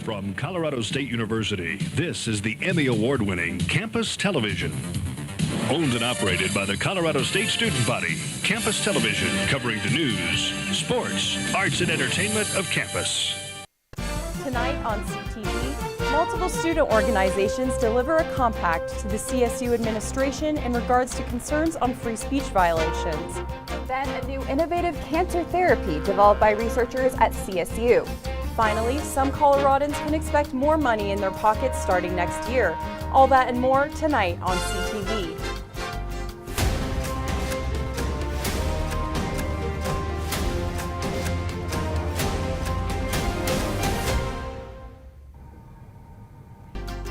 From Colorado State University, this is the Emmy Award-winning Campus Television. Owned and operated by the Colorado State Student Body, Campus Television, covering the news, sports, arts, and entertainment of campus. Tonight on CTV, multiple student organizations deliver a compact to the CSU administration in regards to concerns on free speech violations. Then a new innovative cancer therapy developed by researchers at CSU. Finally, some Coloradans can expect more money in their pockets starting next year. All that and more tonight on CTV.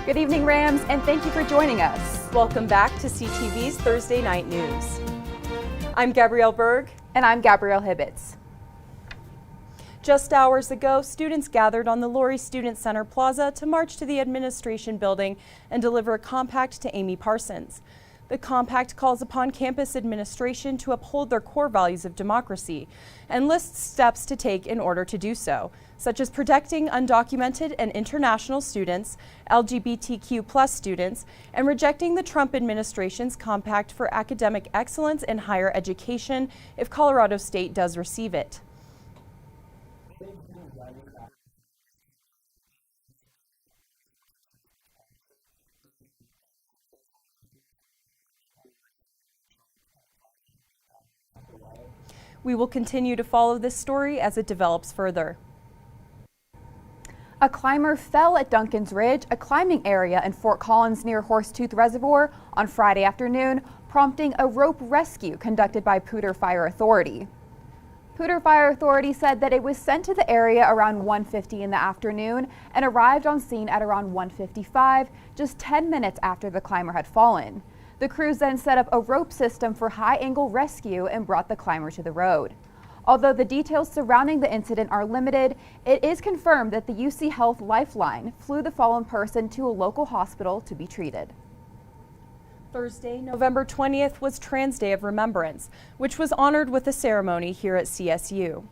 Good evening, Rams, and thank you for joining us. Welcome back to CTV's Thursday Night News. I'm Gabrielle Bergh. And I'm Gabriele Hibbitts. Just hours ago, students gathered on the Laurie Student Center Plaza to march to the administration building and deliver a compact to Amy Parsons. The compact calls upon campus administration to uphold their core values of democracy and lists steps to take in order to do so, such as protecting undocumented and international students, LGBTQ+ students, and rejecting the Trump administration's compact for academic excellence in higher education if Colorado State does receive it. We will continue to follow this story as it develops further. A climber fell at Duncan's Ridge, a climbing area in Fort Collins near Horsetooth Reservoir, on Friday afternoon, prompting a rope rescue conducted by Poudre Fire Authority. Poudre Fire Authority said that it was sent to the area around 1:50 in the afternoon and arrived on scene at around 1:55, just 10 minutes after the climber had fallen. The crews then set up a rope system for high-angle rescue and brought the climber to the road. Although the details surrounding the incident are limited, it is confirmed that the UC Health Lifeline flew the fallen person to a local hospital to be treated. Thursday, November 20th was Trans Day of Remembrance, which was honored with a ceremony here at CSU.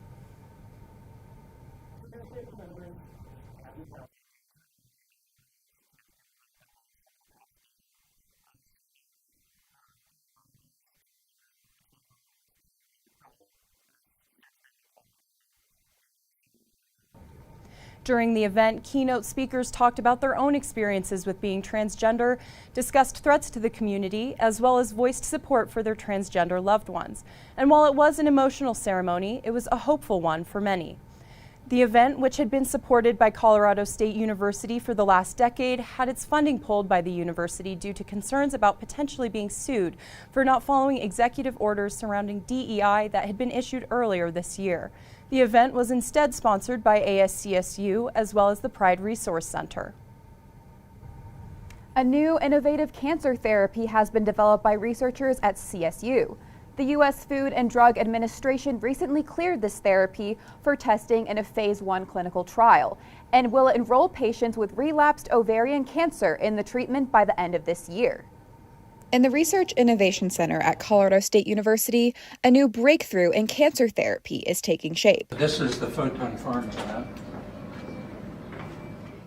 During the event, keynote speakers talked about their own experiences with being transgender, discussed threats to the community, as well as voiced support for their transgender loved ones. And while it was an emotional ceremony, it was a hopeful one for many. The event, which had been supported by Colorado State University for the last decade, had its funding pulled by the university due to concerns about potentially being sued for not following executive orders surrounding DEI that had been issued earlier this year. The event was instead sponsored by ASCSU as well as the Pride Resource Center. A new innovative cancer therapy has been developed by researchers at CSU. The U.S. Food and Drug Administration recently cleared this therapy for testing in a phase 1 clinical trial and will enroll patients with relapsed ovarian cancer in the treatment by the end of this year. In the Research Innovation Center at Colorado State University, a new breakthrough in cancer therapy is taking shape. This is the Payton Barill lab.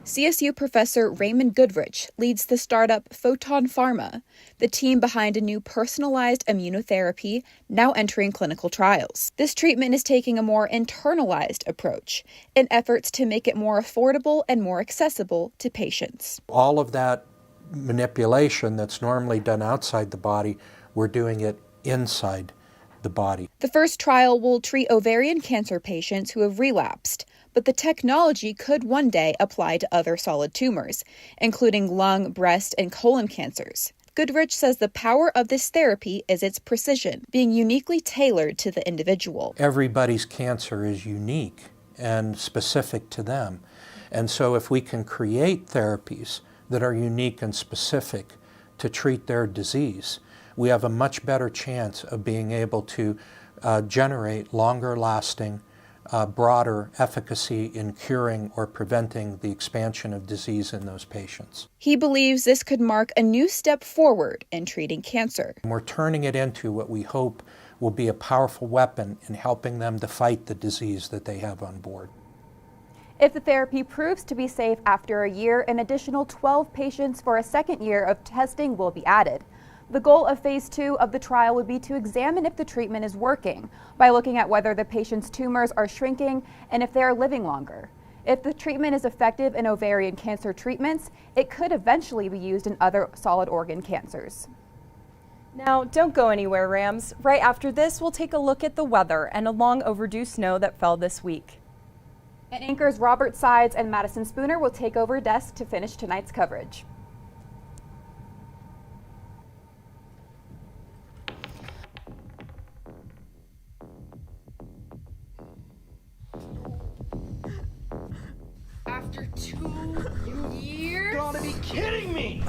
CSU professor Raymond Goodrich leads the startup Photon Pharma, the team behind a new personalized immunotherapy now entering clinical trials. This treatment is taking a more internalized approach in efforts to make it more affordable and more accessible to patients. All of that manipulation that's normally done outside the body, we're doing it inside the body. The first trial will treat ovarian cancer patients who have relapsed, but the technology could one day apply to other solid tumors, including lung, breast, and colon cancers. Goodrich says the power of this therapy is its precision, being uniquely tailored to the individual. Everybody's cancer is unique and specific to them. And so if we can create therapies that are unique and specific to treat their disease, we have a much better chance of being able to generate longer lasting, broader efficacy in curing or preventing the expansion of disease in those patients. He believes this could mark a new step forward in treating cancer. We're turning it into what we hope will be a powerful weapon in helping them to fight the disease that they have on board. If the therapy proves to be safe after a year, an additional 12 patients for a second year of testing will be added. The goal of phase 2 of the trial would be to examine if the treatment is working by looking at whether the patient's tumors are shrinking and if they are living longer. If the treatment is effective in ovarian cancer treatments, it could eventually be used in other solid organ cancers. Now, don't go anywhere, Rams. Right after this, we'll take a look at the weather and a long overdue snow that fell this week. And anchors Robert Sides and Madison Szpunar will take over desk to finish tonight's coverage. After 2 years? You gotta be kidding me!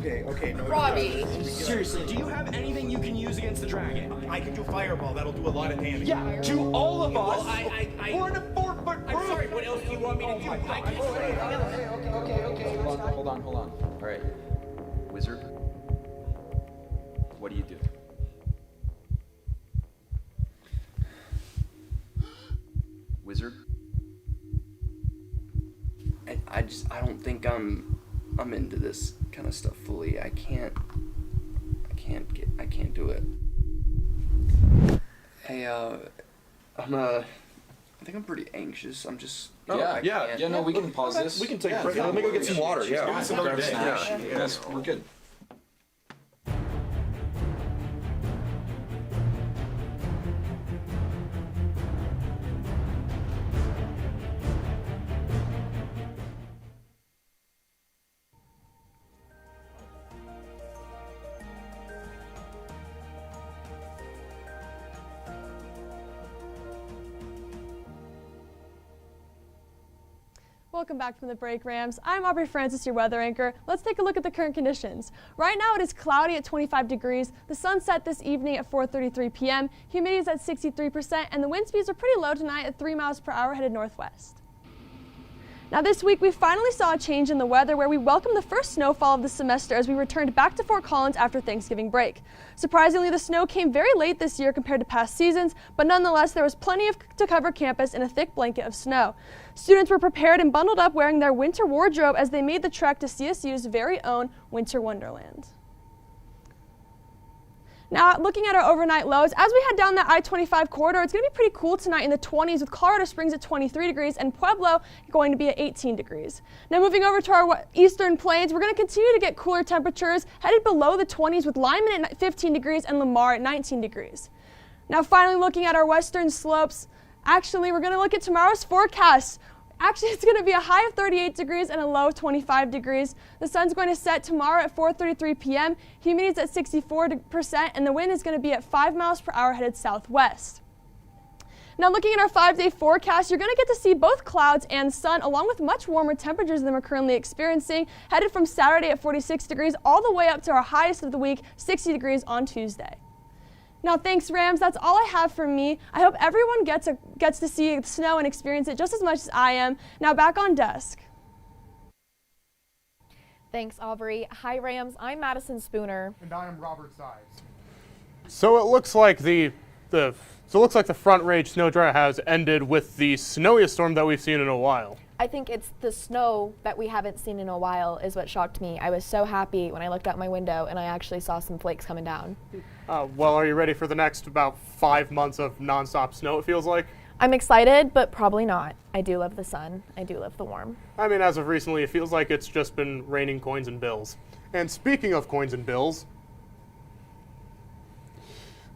Okay, no. Robbie. Seriously, do you have anything you can use against the dragon? I can do fireball. That'll do a lot of damage. Yeah, to all of us. Well, We're in a 4-foot group. I'm sorry. What else do you want me to do? Okay. Hold on. All right. Wizard, what do you do? Wizard? I don't think I'm into this kind of stuff fully. I can't do it. Hey, I think I'm pretty anxious. I'm just. Yeah, no, we can pause this. We can take a break. Let me go get some water. Yeah. Grab a snack. Yes, we're good. Welcome back from the break, Rams. I'm Aubrey Francis, your weather anchor. Let's take a look at the current conditions. Right now it is cloudy at 25 degrees. The sun set this evening at 4:33 p.m. Humidity is at 63%, and the wind speeds are pretty low tonight at 3 miles per hour headed northwest. Now this week we finally saw a change in the weather where we welcomed the first snowfall of the semester as we returned back to Fort Collins after Thanksgiving break. Surprisingly, the snow came very late this year compared to past seasons, but nonetheless there was plenty to cover campus in a thick blanket of snow. Students were prepared and bundled up wearing their winter wardrobe as they made the trek to CSU's very own Winter Wonderland. Now, looking at our overnight lows, as we head down that I-25 corridor, it's going to be pretty cool tonight in the 20s with Colorado Springs at 23 degrees and Pueblo going to be at 18 degrees. Now, moving over to our eastern plains, we're going to continue to get cooler temperatures headed below the 20s with Lyman at 15 degrees and Lamar at 19 degrees. Now, finally looking at our western slopes, actually, we're going to look at tomorrow's forecast. Actually, it's going to be a high of 38 degrees and a low of 25 degrees. The sun's going to set tomorrow at 4:33 p.m. Humidity is at 64%, and the wind is going to be at 5 miles per hour headed southwest. Now, looking at our 5-day forecast, you're going to get to see both clouds and sun, along with much warmer temperatures than we're currently experiencing, headed from Saturday at 46 degrees all the way up to our highest of the week, 60 degrees on Tuesday. Now, thanks, Rams. That's all I have for me. I hope everyone gets to see the snow and experience it just as much as I am. Now, back on desk. Thanks, Aubrey. Hi, Rams. I'm Madison Szpunar. And I am Robert Sides. So it looks like the front range snow drought has ended with the snowiest storm that we've seen in a while. I think it's the snow that we haven't seen in a while is what shocked me. I was so happy when I looked out my window and I actually saw some flakes coming down. Well, are you ready for the next about 5 months of nonstop snow, it feels like? I'm excited, but probably not. I do love the sun. I do love the warm. I mean, as of recently, it feels like it's just been raining coins and bills. And speaking of coins and bills,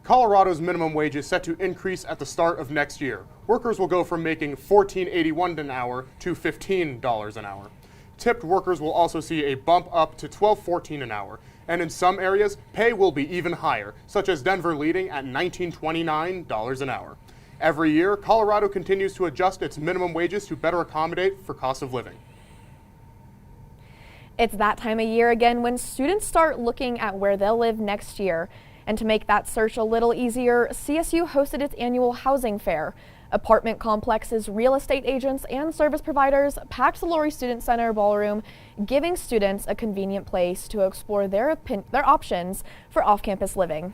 Colorado's minimum wage is set to increase at the start of next year. Workers will go from making $14.81 an hour to $15 an hour. Tipped workers will also see a bump up to $12.14 an hour. And in some areas, pay will be even higher, such as Denver leading at $19.29 an hour. Every year, Colorado continues to adjust its minimum wages to better accommodate for cost of living. It's that time of year again when students start looking at where they'll live next year. And to make that search a little easier, CSU hosted its annual housing fair. Apartment complexes, real estate agents, and service providers packed the Laurie Student Center ballroom, giving students a convenient place to explore their options for off-campus living.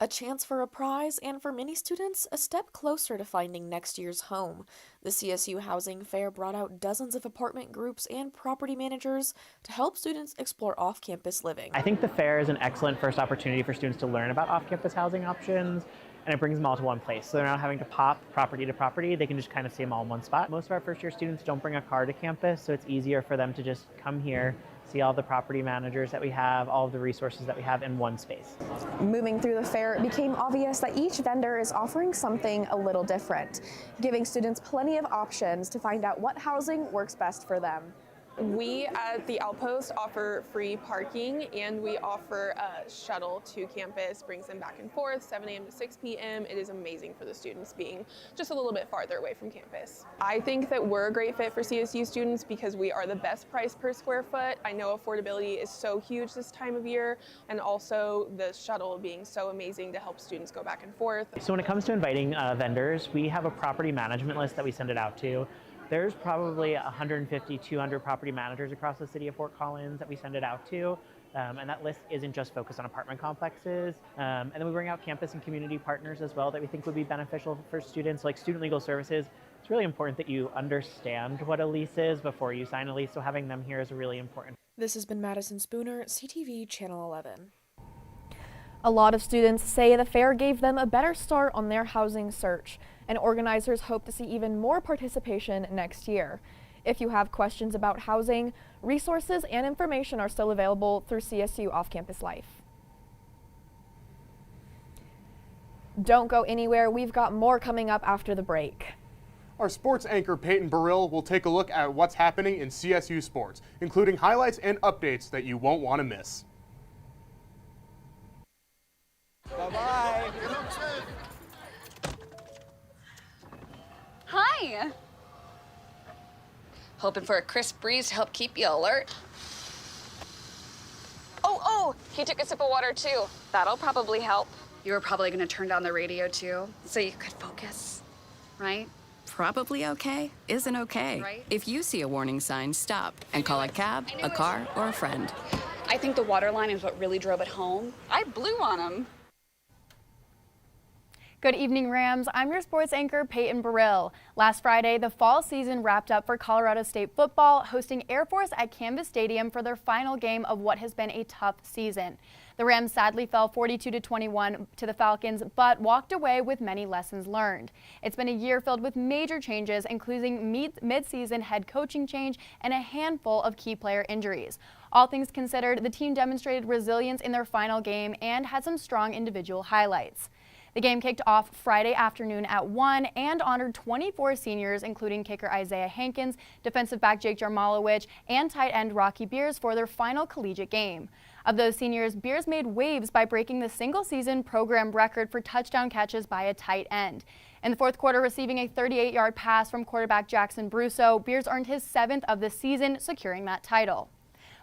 A chance for a prize, and for many students, a step closer to finding next year's home. The CSU Housing Fair brought out dozens of apartment groups and property managers to help students explore off-campus living. I think the fair is an excellent first opportunity for students to learn about off-campus housing options, and it brings them all to one place. So they're not having to pop property to property, they can just kind of see them all in one spot. Most of our first-year students don't bring a car to campus, so it's easier for them to just come here, see all the property managers that we have, all of the resources that we have in one space. Moving through the fair, it became obvious that each vendor is offering something a little different, giving students plenty of options to find out what housing works best for them. We at the Outpost offer free parking, and we offer a shuttle to campus, brings them back and forth, 7 a.m. to 6 p.m. It is amazing for the students being just a little bit farther away from campus. I think that we're a great fit for CSU students because we are the best price per square foot. I know affordability is so huge this time of year, and also the shuttle being so amazing to help students go back and forth. So when it comes to inviting vendors, we have a property management list that we send it out to. There's probably 150, 200 property managers across the city of Fort Collins that we send it out to. And that list isn't just focused on apartment complexes. And then we bring out campus and community partners as well that we think would be beneficial for students, like Student Legal Services. It's really important that you understand what a lease is before you sign a lease, so having them here is really important. This has been Madison Szpunar, CTV Channel 11. A lot of students say the fair gave them a better start on their housing search, and organizers hope to see even more participation next year. If you have questions about housing, resources and information are still available through CSU Off-Campus Life. Don't go anywhere, we've got more coming up after the break. Our sports anchor Payton Barill will take a look at what's happening in CSU sports, including highlights and updates that you won't want to miss. Bye-bye. Hi. Hoping for a crisp breeze to help keep you alert. Oh, he took a sip of water too. That'll probably help. You were probably gonna turn down the radio too, so you could focus, right? Probably okay isn't okay. Right? If you see a warning sign, stop and call a cab, a car, or a friend. I think the water line is what really drove it home. I blew on him. Good evening, Rams. I'm your sports anchor, Payton Barill. Last Friday, the fall season wrapped up for Colorado State football, hosting Air Force at Canvas Stadium for their final game of what has been a tough season. The Rams sadly fell 42-21 to the Falcons, but walked away with many lessons learned. It's been a year filled with major changes, including mid-season head coaching change and a handful of key player injuries. All things considered, the team demonstrated resilience in their final game and had some strong individual highlights. The game kicked off Friday afternoon at 1 and honored 24 seniors, including kicker Isaiah Hankins, defensive back Jake Jarmalowicz, and tight end Rocky Beers for their final collegiate game. Of those seniors, Beers made waves by breaking the single-season program record for touchdown catches by a tight end. In the fourth quarter, receiving a 38-yard pass from quarterback Jackson Brusso, Beers earned his 7th of the season, securing that title.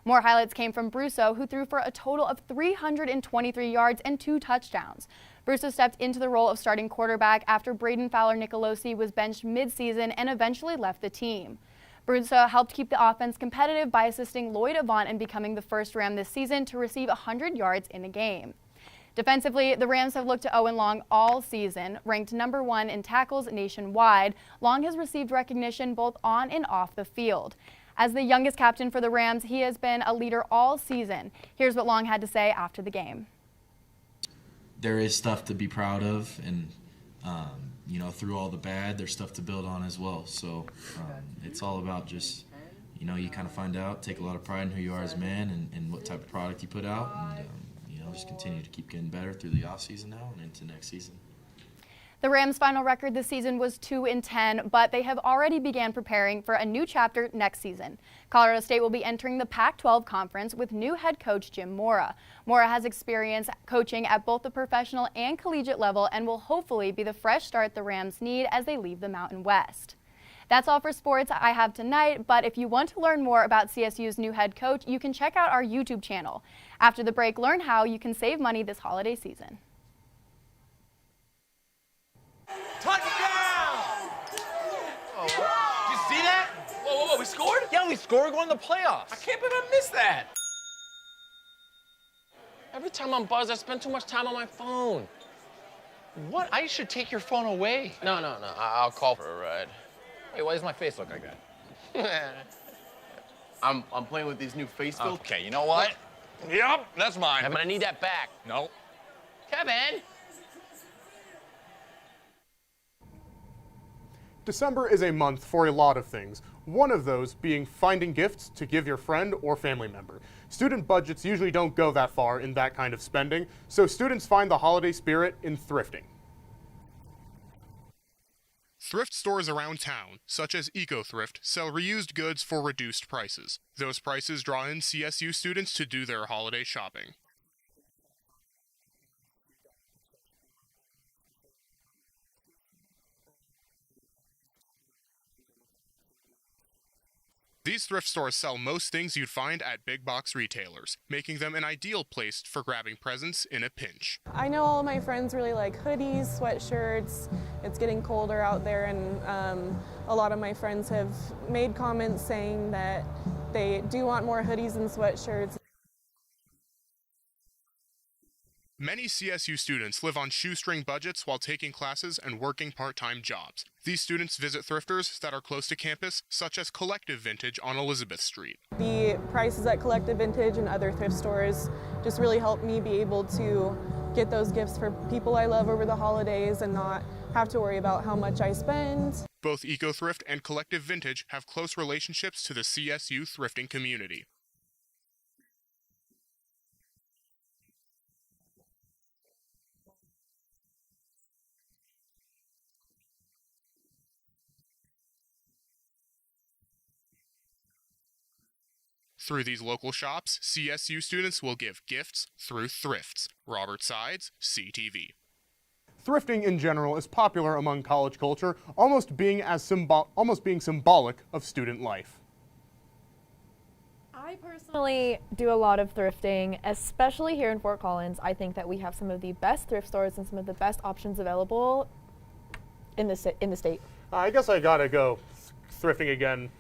More highlights came from Brusso, who threw for a total of 323 yards and 2 touchdowns. Brusso stepped into the role of starting quarterback after Braden Fowler-Nicolosi was benched mid-season and eventually left the team. Brusso helped keep the offense competitive by assisting Lloyd Avant in becoming the first Ram this season to receive 100 yards in a game. Defensively, the Rams have looked to Owen Long all season. Ranked number 1 in tackles nationwide, Long has received recognition both on and off the field. As the youngest captain for the Rams, he has been a leader all season. Here's what Long had to say after the game. There is stuff to be proud of, and through all the bad, there's stuff to build on as well. So it's all about just, you kind of find out, take a lot of pride in who you are as a man and what type of product you put out, and just continue to keep getting better through the off season now and into next season. The Rams' final record this season was 2-10, but they have already began preparing for a new chapter next season. Colorado State will be entering the Pac-12 conference with new head coach Jim Mora. Mora has experience coaching at both the professional and collegiate level and will hopefully be the fresh start the Rams need as they leave the Mountain West. That's all for sports I have tonight, but if you want to learn more about CSU's new head coach, you can check out our YouTube channel. After the break, learn how you can save money this holiday season. Touchdown! Oh, did you see that? Whoa, we scored? Yeah, we scored. We're going to the playoffs. I can't believe I missed that. Every time I'm buzzed, I spend too much time on my phone. What? I should take your phone away. No, I'll call for a ride. Hey, why does my face look like that? I'm playing with these new face filters. Okay, you know what? Yep, that's mine. I'm gonna need that back. No. Kevin! December is a month for a lot of things, one of those being finding gifts to give your friend or family member. Student budgets usually don't go that far in that kind of spending, so students find the holiday spirit in thrifting. Thrift stores around town, such as EcoThrift, sell reused goods for reduced prices. Those prices draw in CSU students to do their holiday shopping. These thrift stores sell most things you'd find at big box retailers, making them an ideal place for grabbing presents in a pinch. I know all of my friends really like hoodies, sweatshirts. It's getting colder out there, and a lot of my friends have made comments saying that they do want more hoodies and sweatshirts. Many CSU students live on shoestring budgets while taking classes and working part-time jobs. These students visit thrifters that are close to campus, such as Collective Vintage on Elizabeth Street. The prices at Collective Vintage and other thrift stores just really help me be able to get those gifts for people I love over the holidays and not have to worry about how much I spend. Both EcoThrift and Collective Vintage have close relationships to the CSU thrifting community. Through these local shops, CSU students will give gifts through thrifts. Robert Sides, CTV. Thrifting in general is popular among college culture, almost being symbolic of student life. I personally do a lot of thrifting, especially here in Fort Collins. I think that we have some of the best thrift stores and some of the best options available in the state. I guess I gotta go thrifting again.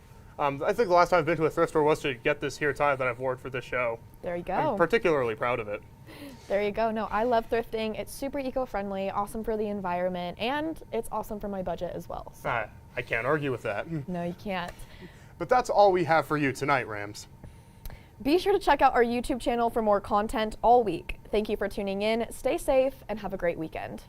I think the last time I've been to a thrift store was to get this here tie that I've worn for this show. There you go. I'm particularly proud of it. There you go. No, I love thrifting. It's super eco-friendly, awesome for the environment, and it's awesome for my budget as well. So. I can't argue with that. No, you can't. But that's all we have for you tonight, Rams. Be sure to check out our YouTube channel for more content all week. Thank you for tuning in. Stay safe and have a great weekend.